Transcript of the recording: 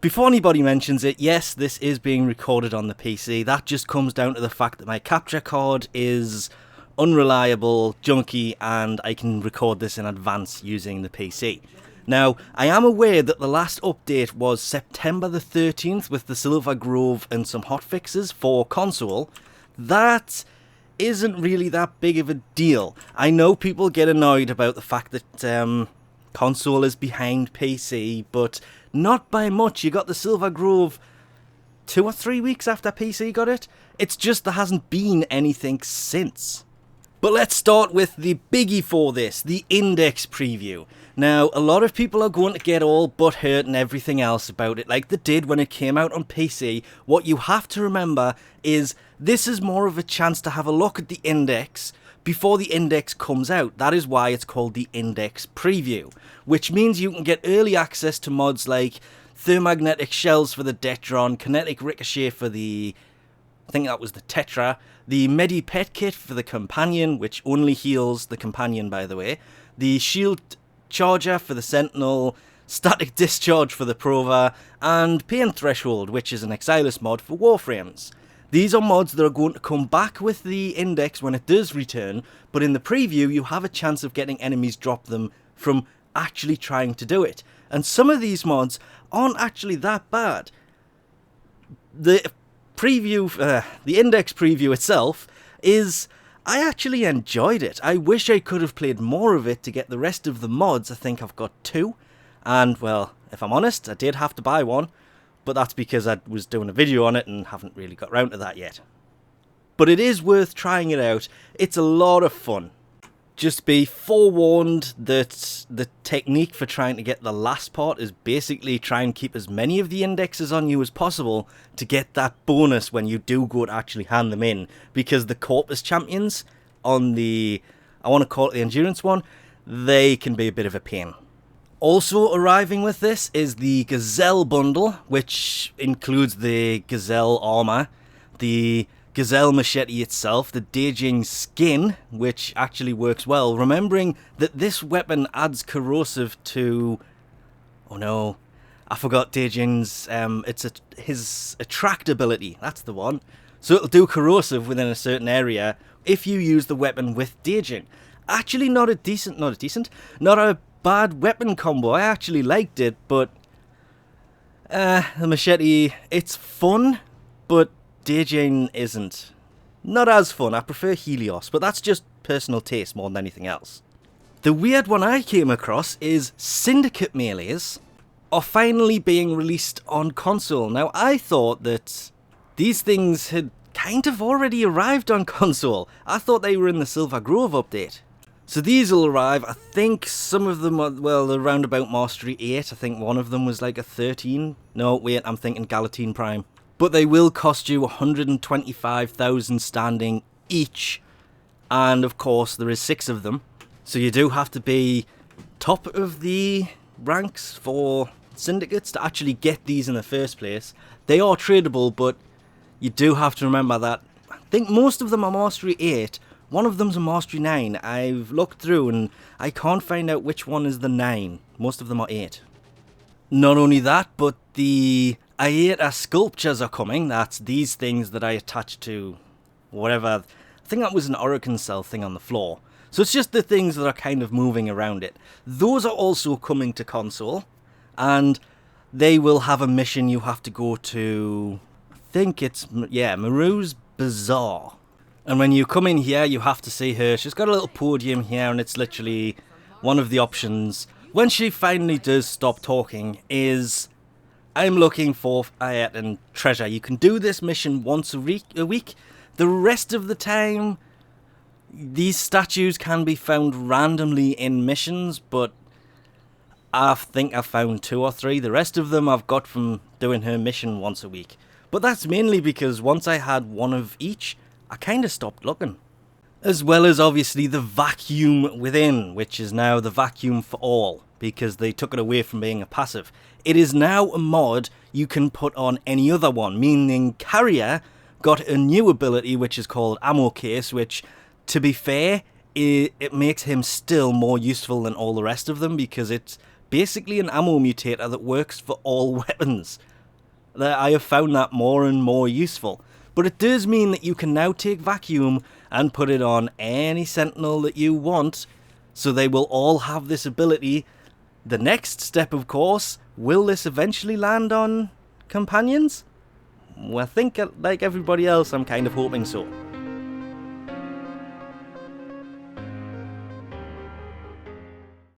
Before anybody mentions it, yes, this is being recorded on the PC. That just comes down to the fact that my capture card is unreliable, junky, and I can record this in advance using the PC. Now, I am aware that the last update was September the 13th with the Silver Grove and some hotfixes for console. That isn't really that big of a deal. I know people get annoyed about the fact that console is behind PC, but not by much. You got the Silver Grove 2 or 3 weeks after PC got it. It's just there hasn't been anything since. But let's start with the biggie for this, the index preview. Now, a lot of people are going to get all butthurt and everything else about it, like they did when it came out on PC. What you have to remember is this is more of a chance to have a look at the index before the index comes out. That is why it's called the index preview, which means you can get early access to mods like thermagnetic shells for the Detron, kinetic ricochet for the, I think that was the Tetra, the Medi Pet Kit for the Companion, which only heals the Companion, by the way, the Shield Charger for the Sentinel, Static Discharge for the Prova, and Pain Threshold, which is an Exilus mod for Warframes. These are mods that are going to come back with the index when it does return, but in the preview you have a chance of getting enemies drop them from actually trying to do it. And some of these mods aren't actually that bad. The index preview itself is, I actually enjoyed it. I wish I could have played more of it to get the rest of the mods. I think I've got 2, and well, if I'm honest, I did have to buy one, but that's because I was doing a video on it and haven't really got round to that yet. But it is worth trying it out. It's a lot of fun. Just be forewarned that the technique for trying to get the last part is basically try and keep as many of the indexes on you as possible to get that bonus when you do go to actually hand them in. Because the Corpus champions on the, I want to call it the endurance one, they can be a bit of a pain. Also arriving with this is the Gazal bundle, which includes the Gazal armor, the Gazal machete itself, the Dejing skin, which actually works well, remembering that this weapon adds corrosive to, oh no, I forgot Dejing's, his attract ability, that's the one. So it'll do corrosive within a certain area if you use the weapon with Dejing. Actually not a bad weapon combo. I actually liked it, but the machete, it's fun, but Dejing isn't. Not as fun. I prefer Helios, but that's just personal taste more than anything else. The weird one I came across is Syndicate melees are finally being released on console. Now, I thought that these things had kind of already arrived on console. I thought they were in the Silver Grove update. So these will arrive. I think some of them are, well, they're around about Mastery 8. I think one of them was like a 13. No, wait, I'm thinking Galatine Prime. But they will cost you 125,000 standing each. And of course, there is 6 of them. So you do have to be top of the ranks for syndicates to actually get these in the first place. They are tradable, but you do have to remember that I think most of them are Mastery 8. One of them's a Mastery 9. I've looked through and I can't find out which one is the 9. Most of them are 8. Not only that, but the Ayatan Sculptures are coming. That's these things that I attach to whatever. I think that was an Oracle Cell thing on the floor. So it's just the things that are kind of moving around it. Those are also coming to console. And they will have a mission you have to go to, I think it's, yeah, Maru's Bazaar. And when you come in here, you have to see her. She's got a little podium here, and it's literally one of the options. When she finally does stop talking is, I'm looking for Ayatan treasure. You can do this mission once a week. The rest of the time, these statues can be found randomly in missions, but I think I found 2 or 3. The rest of them I've got from doing her mission once a week. But that's mainly because once I had one of each, I kind of stopped looking. As well as obviously the vacuum within, which is now the vacuum for all, because they took it away from being a passive. It is now a mod you can put on any other one, meaning Carrier got a new ability which is called Ammo Case, which, to be fair, it makes him still more useful than all the rest of them, because it's basically an ammo mutator that works for all weapons. I have found that more and more useful. But it does mean that you can now take Vacuum and put it on any Sentinel that you want, so they will all have this ability. The next step, of course, will this eventually land on Companions? Well, I think, like everybody else, I'm kind of hoping so.